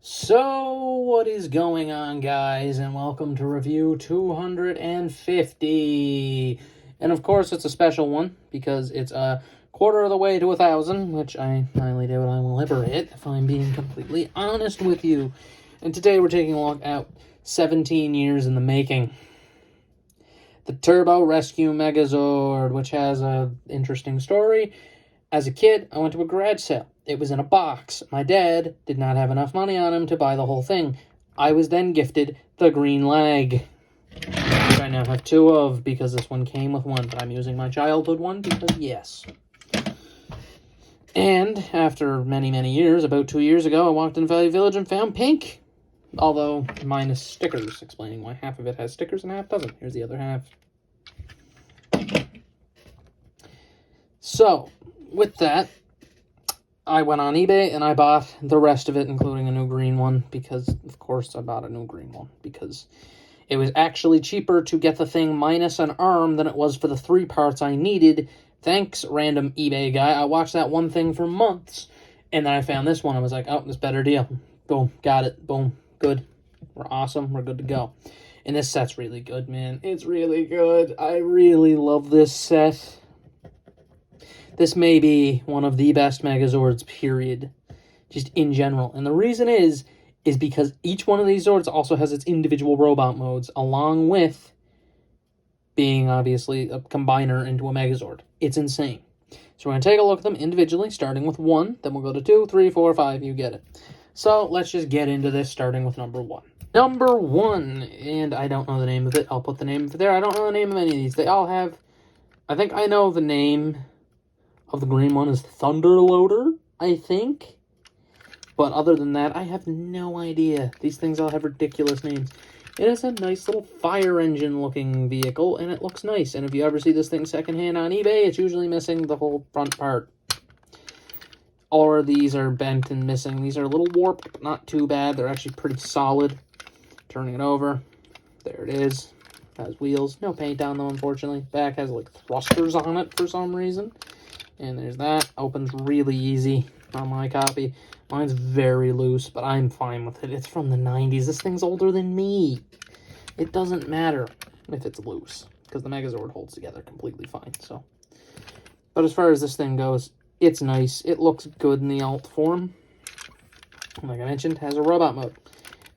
So, what is going on, guys, and welcome to review 250. And of course, it's a special one because it's a quarter of the way to 1,000, which I highly doubt I will ever hit, if I'm being completely honest with you. And today we're taking a look at 17 years in the making. The Turbo Rescue Megazord, which has an interesting story. As a kid, I went to a garage sale. It was in a box. My dad did not have enough money on him to buy the whole thing. I was then gifted the green leg, which I now have two of because this one came with one, but I'm using my childhood one because yes. And after many, many years, about 2 years ago, I walked in Value Village and found pink. Although, minus stickers, explaining why half of it has stickers and half doesn't. Here's the other half. So, with that, I went on eBay and I bought the rest of it, including a new green one, because, of course, I bought a new green one, because it was actually cheaper to get the thing minus an arm than it was for the 3 parts I needed. Thanks, random eBay guy. I watched that one thing for months, and then I found this one. I was like, oh, this better deal. Boom, got it. Boom, good. We're awesome. We're good to go. And this set's really good, man. It's really good. I really love this set. This may be one of the best Megazords, period, just in general. And the reason is because each one of these Zords also has its individual robot modes, along with being, obviously, a combiner into a Megazord. It's insane. So we're going to take a look at them individually, starting with 1, then we'll go to 2, 3, 4, 5, you get it. So let's just get into this, starting with number 1. Number 1, and I don't know the name of it. I'll put the name of it there. I don't know the name of any of these. They all have, I think I know the name of the green one is Thunderloader, I think. But other than that, I have no idea. These things all have ridiculous names. It is a nice little fire engine looking vehicle, and it looks nice. And if you ever see this thing secondhand on eBay, it's usually missing the whole front part. Or these are bent and missing. These are a little warped, but not too bad. They're actually pretty solid. Turning it over. There it is. It has wheels. No paint on them, unfortunately. Back has like thrusters on it for some reason. And there's that. Opens really easy on my copy. Mine's very loose, but I'm fine with it. It's from the 90s. This thing's older than me. It doesn't matter if it's loose, because the Megazord holds together completely fine. So, but as far as this thing goes, it's nice. It looks good in the Eilt form. Like I mentioned, it has a robot mode.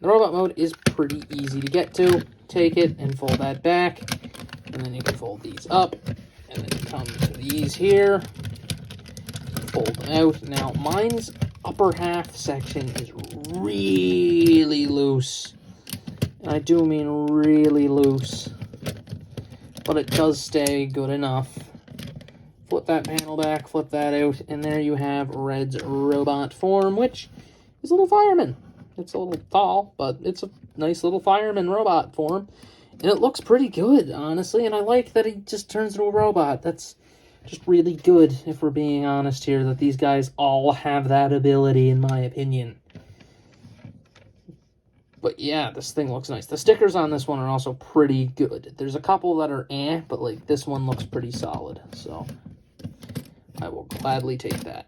The robot mode is pretty easy to get to. Take it and fold that back, and then you can fold these up, and then you come to these here. Fold them out. Now, mine's upper half section is really loose. And I do mean really loose. But it does stay good enough. Flip that panel back, flip that out, and there you have Red's robot form, which is a little fireman. It's a little tall, but it's a nice little fireman robot form. And it looks pretty good, honestly, and I like that he just turns into a robot. That's just really good, if we're being honest here, that these guys all have that ability, in my opinion. But yeah, this thing looks nice. The stickers on this one are also pretty good. There's a couple that are but like this one looks pretty solid. So I will gladly take that.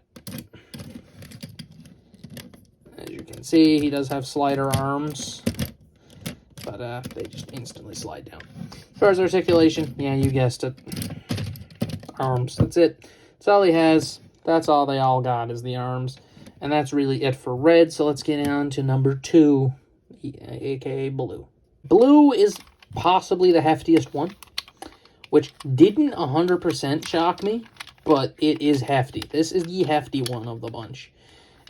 As you can see, he does have slider arms, but they just instantly slide down. As far as articulation, yeah, you guessed it. Arms. That's it. That's all he has. That's all they all got is the arms. And that's really it for Red. So let's get on to number 2, aka Blue. Blue is possibly the heftiest one, which didn't 100% shock me, but it is hefty. This is the hefty one of the bunch.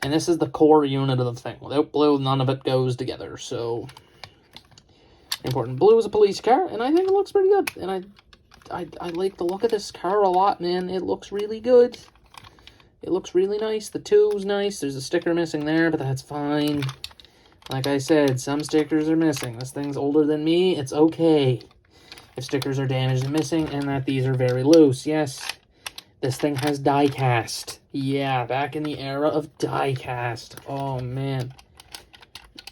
And this is the core unit of the thing. Without Blue, none of it goes together. So, important. Blue is a police car, and I think it looks pretty good. And I like the look of this car a lot, man. It looks really good. It looks really nice. The tube's nice. There's a sticker missing there, but that's fine. Like I said, some stickers are missing. This thing's older than me. It's okay if stickers are damaged and missing, and that these are very loose. Yes, this thing has die cast. Yeah, back in the era of die cast. Oh, man.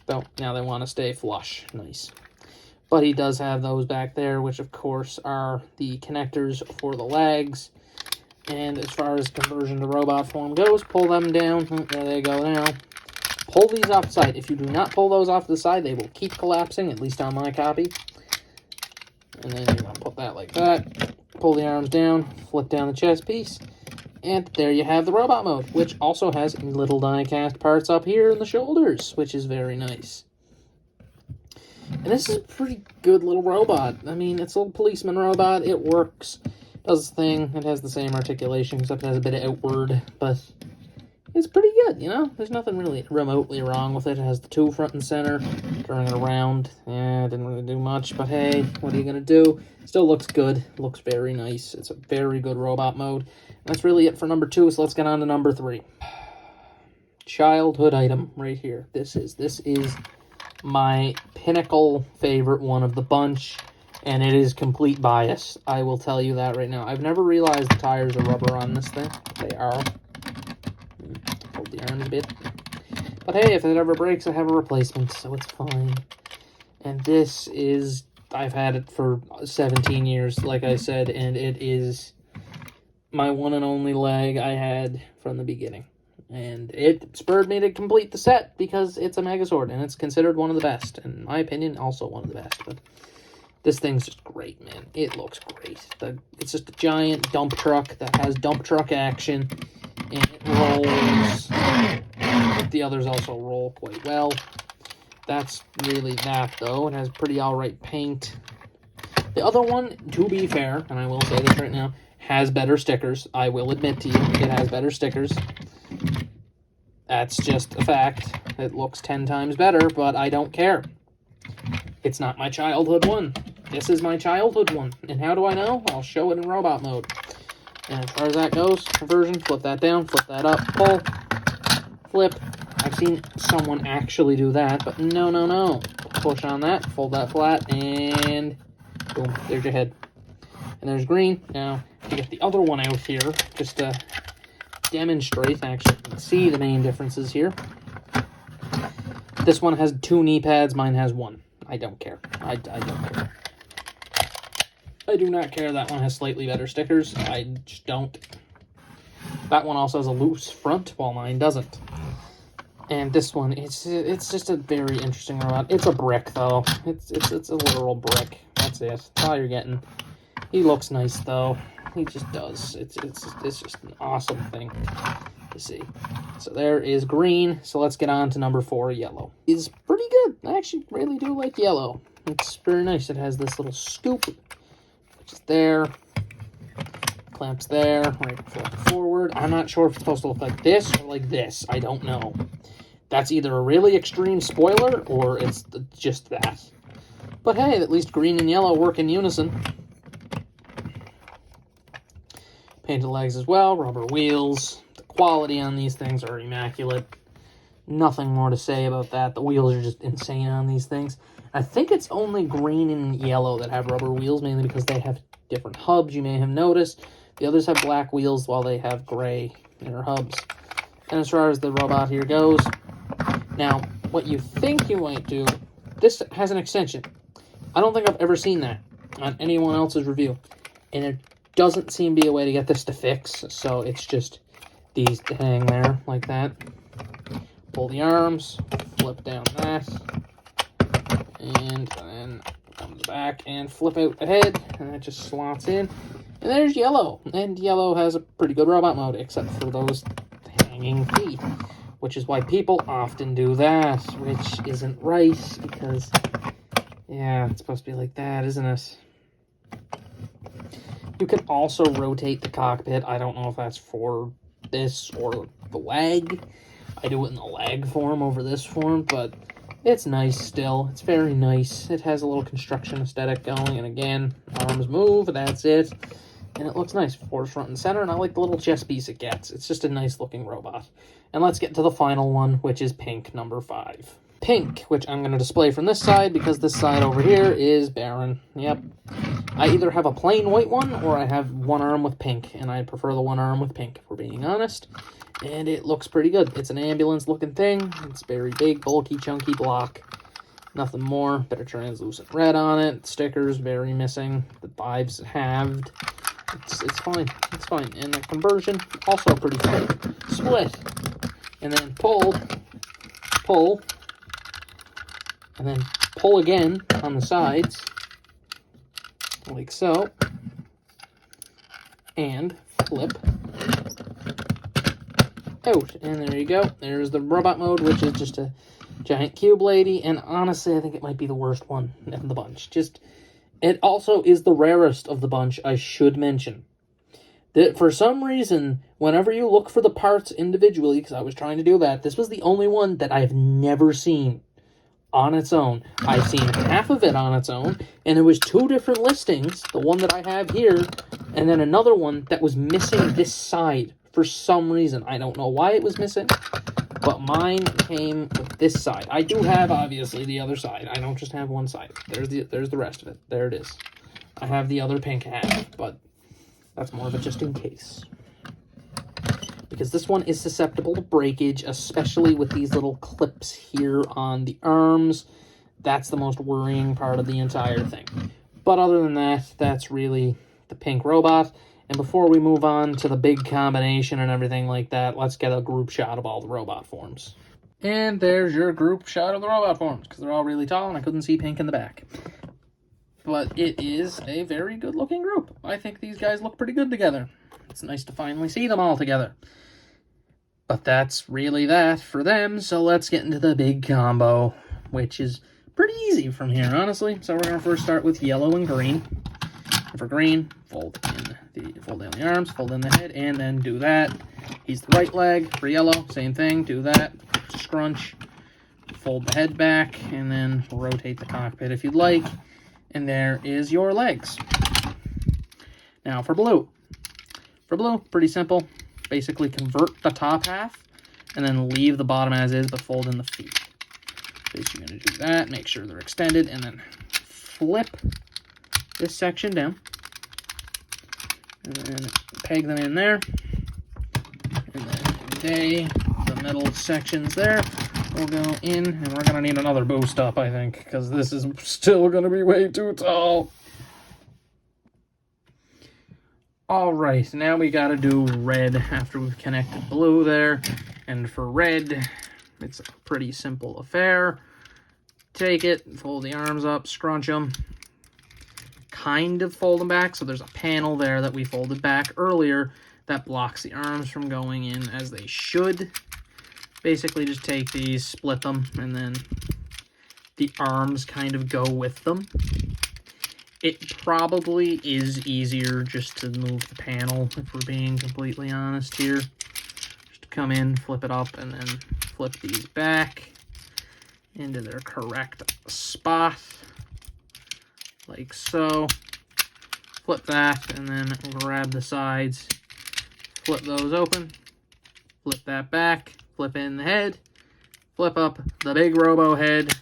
So, now they want to stay flush. Nice. But he does have those back there, which of course are the connectors for the legs. And as far as conversion to robot form goes, pull them down. Oh, there they go now. pull these off the side. If you do not pull those off the side, they will keep collapsing, at least on my copy. And then you're going to put that like that. Pull the arms down, flip down the chest piece, and there you have the robot mode, which also has little die-cast parts up here in the shoulders, which is very nice. And this is a pretty good little robot. I mean, it's a little policeman robot. It works, does its thing. It has the same articulation, except it has a bit of outward, but it's pretty good, you know? There's nothing really remotely wrong with it. It has the two front and center, turning it around. Yeah, didn't really do much, but hey, what are you going to do? Still looks good. Looks very nice. It's a very good robot mode. That's really it for number 2, so let's get on to number 3. Childhood item right here. This is my pinnacle favorite one of the bunch, and it is complete bias. I will tell you that right now. I've never realized the tires are rubber on this thing. They are. Hold the arms a bit. But hey, if it ever breaks, I have a replacement, so it's fine. And this is... I've had it for 17 years, like I said, and it is my one and only leg I had from the beginning. And it spurred me to complete the set because it's a Megazord, and it's considered one of the best. In my opinion, also one of the best. But this thing's just great, man. It looks great. It's just a giant dump truck that has dump truck action, and it rolls. The others also roll quite well. That's really that, though. It has pretty alright paint. The other one, to be fair, and I will say this right now, has better stickers. I will admit to you, it has better stickers. That's just a fact. It looks 10 times better, but I don't care. It's not my childhood one. This is my childhood one. And how do I know? I'll show it in robot mode. And as far as that goes, conversion, flip that down, flip that up, pull, flip. I've seen someone actually do that, but no. Push on that, fold that flat, and boom, there's your head. And there's green. Now, to get the other one out here, just to demonstrate, actually, you can see the main differences here. This one has 2 knee pads, mine has 1. I don't care. I don't care. I do not care. That one has slightly better stickers. I just don't. That one also has a loose front, while mine doesn't. And this one, it's just a very interesting robot. It's a brick, though. It's a literal brick. That's it. That's all you're getting. He looks nice, though. He just does. It's just an awesome thing to see. So there is green. So let's get on to number 4, yellow. It's pretty good. I actually really do like yellow. It's very nice. It has this little scoop, which is there. Clamps there. Right, flip forward. I'm not sure if it's supposed to look like this or like this. I don't know. That's either a really extreme spoiler or it's just that. But hey, at least green and yellow work in unison. Painted legs as well, rubber wheels. The quality on these things are immaculate. Nothing more to say about that. The wheels are just insane on these things. I think it's only green and yellow that have rubber wheels, mainly because they have different hubs, you may have noticed. The others have black wheels while they have gray inner hubs. And as far as the robot here goes, now, what you think you might do, this has an extension. I don't think I've ever seen that on anyone else's review. And there doesn't seem to be a way to get this to fix, so it's just these to hang there like that. Pull the arms, flip down that, and then come to the back and flip out the head, and that just slots in. And there's yellow, and yellow has a pretty good robot mode, except for those hanging feet, which is why people often do that, which isn't right, because, yeah, it's supposed to be like that, isn't it? You can also rotate the cockpit. I don't know if that's for this or the lag. I do it in the lag form over this form, but it's nice still. It's very nice. It has a little construction aesthetic going, and again, arms move, that's it. And it looks nice, forward, front, and center, and I like the little chest piece it gets. It's just a nice-looking robot. And let's get to the final one, which is pink, number 5. Pink, which I'm going to display from this side, because this side over here is barren. Yep. I either have a plain white one, or I have one arm with pink, and I prefer the one arm with pink, if we're being honest. And it looks pretty good. It's an ambulance-looking thing. It's very big, bulky, chunky block. Nothing more. Bit of translucent red on it. Stickers, very missing. The vibes halved. It's fine. It's fine. And the conversion, also pretty fine. Split. And then pull pull, and then pull again on the sides, like so, and flip out. And there you go. There's the robot mode, which is just a giant cube lady, and honestly, I think it might be the worst one in the bunch. It also is the rarest of the bunch, I should mention. That for some reason, whenever you look for the parts individually, because I was trying to do that, this was the only one that I have never seen on its own. I've seen half of it on its own, and there was 2 different listings, the one that I have here, and then another one that was missing this side for some reason. I don't know why it was missing, but mine came with this side. I do have, obviously, the other side. I don't just have one side. There's the rest of it. There it is. I have the other pink half, but that's more of a just in case. Because this one is susceptible to breakage, especially with these little clips here on the arms. That's the most worrying part of the entire thing. But other than that, that's really the pink robot. And before we move on to the big combination and everything like that, let's get a group shot of all the robot forms. And there's your group shot of the robot forms, because they're all really tall and I couldn't see pink in the back. But it is a very good-looking group. I think these guys look pretty good together. It's nice to finally see them all together. But that's really that for them, so let's get into the big combo, which is pretty easy from here, honestly. So we're going to first start with yellow and green. And for green, fold down the arms, fold in the head, and then do that. He's the right leg. For yellow, same thing, do that. Scrunch, fold the head back, and then rotate the cockpit if you'd like. And there is your legs. Now for blue. For blue, pretty simple. Basically convert the top half and then leave the bottom as is, but fold in the feet. So you're going to do that, make sure they're extended, and then flip this section down. And then peg them in there. And then the middle sections there will go in, and we're going to need another boost up, I think, because this is still going to be way too tall. Alright, now we got to do red after we've connected blue there. And for red, it's a pretty simple affair. Take it, fold the arms up, scrunch them, kind of fold them back, so there's a panel there that we folded back earlier that blocks the arms from going in as they should. Basically just take these, split them, and then the arms kind of go with them. It probably is easier just to move the panel, if we're being completely honest here. Just come in, flip it up, and then flip these back into their correct spot, like so. Flip that, and then grab the sides, flip those open, flip that back, flip in the head, flip up the big robo head,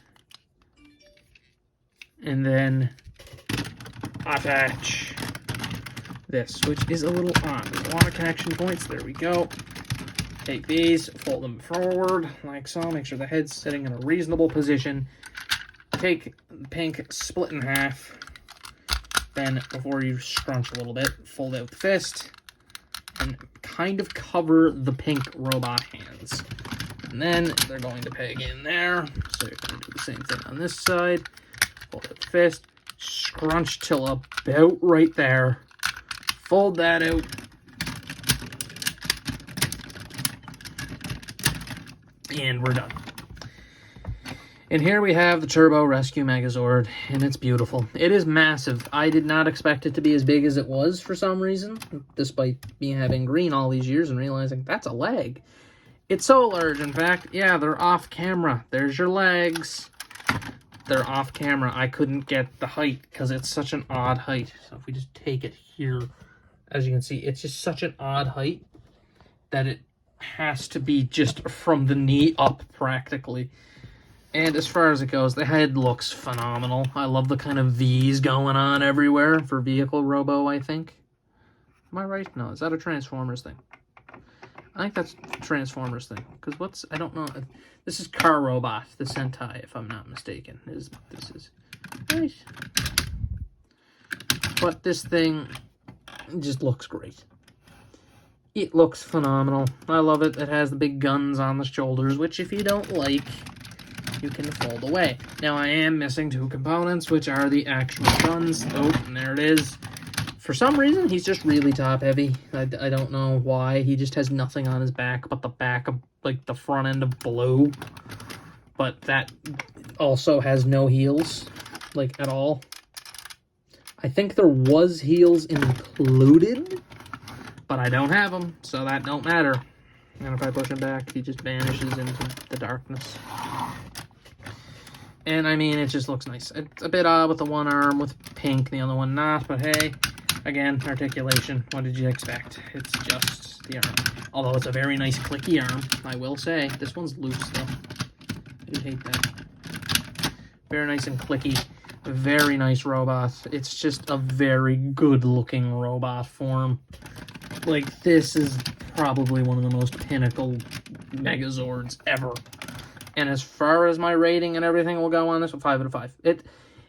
and then attach this, which is a little odd. There's a lot of connection points. There we go. Take these, fold them forward like so. Make sure the head's sitting in a reasonable position. Take the pink, split in half. Then, before you scrunch a little bit, fold out the fist and kind of cover the pink robot hands. And then they're going to peg in there. So you're going to do the same thing on this side. Fold out the fist, scrunch till about right there. Fold that out. And we're done. And here we have the Turbo Rescue Megazord, and it's beautiful. It is massive. I did not expect it to be as big as it was for some reason, despite me having green all these years and realizing that's a leg. It's so large, in fact. Yeah, they're off camera. There's your legs. They're off camera. I couldn't get the height because it's such an odd height. So if we just take it here, as you can see, it's just such an odd height that it has to be just from the knee up practically. And as far as it goes, the head looks phenomenal. I love the kind of V's going on everywhere for Vehicle Robo, I think. Am I right? No, is that a Transformers thing? I think that's a Transformers thing. Because I don't know. This is Car Robot, the Sentai, if I'm not mistaken. This is right. But this thing just looks great. It looks phenomenal. I love it. It has the big guns on the shoulders, which if you don't like, you can fold away. Now, I am missing 2 components, which are the actual guns. Oh, and there it is. For some reason, he's just really top-heavy. I don't know why. He just has nothing on his back but the back of, like, the front end of blue. But that also has no heels, like, at all. I think there was heels included, but I don't have them, so that don't matter. And if I push him back, he just vanishes into the darkness. And, I mean, it just looks nice. It's a bit odd with the one arm with pink, the other one not, but hey, again, articulation. What did you expect? It's just the arm. Although it's a very nice clicky arm, I will say. This one's loose, though. I do hate that. Very nice and clicky. Very nice robot. It's just a very good-looking robot form. Like, this is probably one of the most pinnacle Megazords ever. And as far as my rating and everything will go on this, 5 out of 5.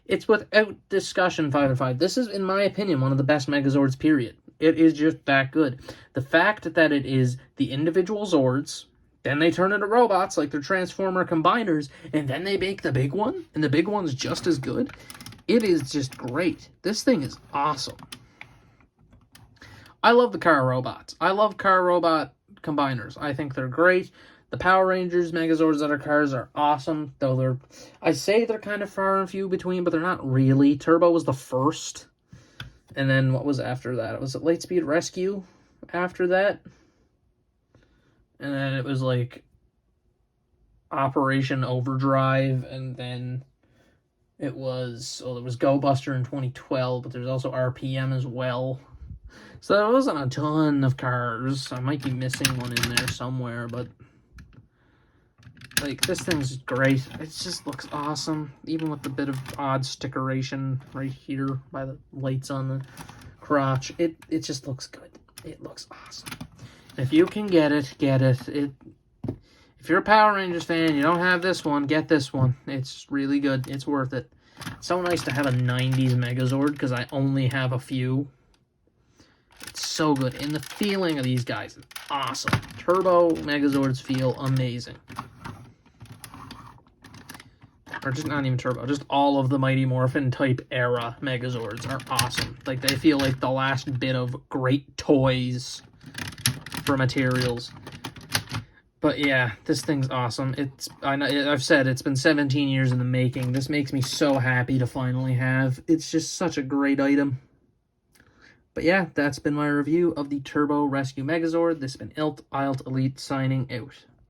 It's without discussion 5 out of 5. This is, in my opinion, one of the best Megazords, period. It is just that good. The fact that it is the individual Zords, then they turn into robots like they're Transformer combiners, and then they make the big one, and the big one's just as good. It is just great. This thing is awesome. I love the car robots. I love car robot combiners. I think they're great. The Power Rangers Megazords that are cars are awesome, though I say they're kind of far and few between, but they're not really. Turbo was the first, and then what was after that? Was it Lightspeed Rescue after that? And then it was like Operation Overdrive, and then it was Go Buster in 2012, but there's also RPM as well. So there wasn't a ton of cars. I might be missing one in there somewhere, but like, this thing's great. It just looks awesome, even with the bit of odd stickeration right here by the lights on the crotch. It just looks good. It looks awesome. If you can get it, get it. If you're a Power Rangers fan, you don't have this one, get this one. It's really good. It's worth it. It's so nice to have a 90s Megazord, because I only have a few. It's so good. And the feeling of these guys is awesome. Turbo Megazords feel amazing. Or just not even Turbo, just all of the Mighty Morphin type era Megazords are awesome. Like, they feel like the last bit of great toys for materials. But yeah, this thing's awesome. I've said it's been 17 years in the making. This makes me so happy to finally have. It's just such a great item. But yeah, that's been my review of the Turbo Rescue Megazord. This has been Eilt Elite signing out.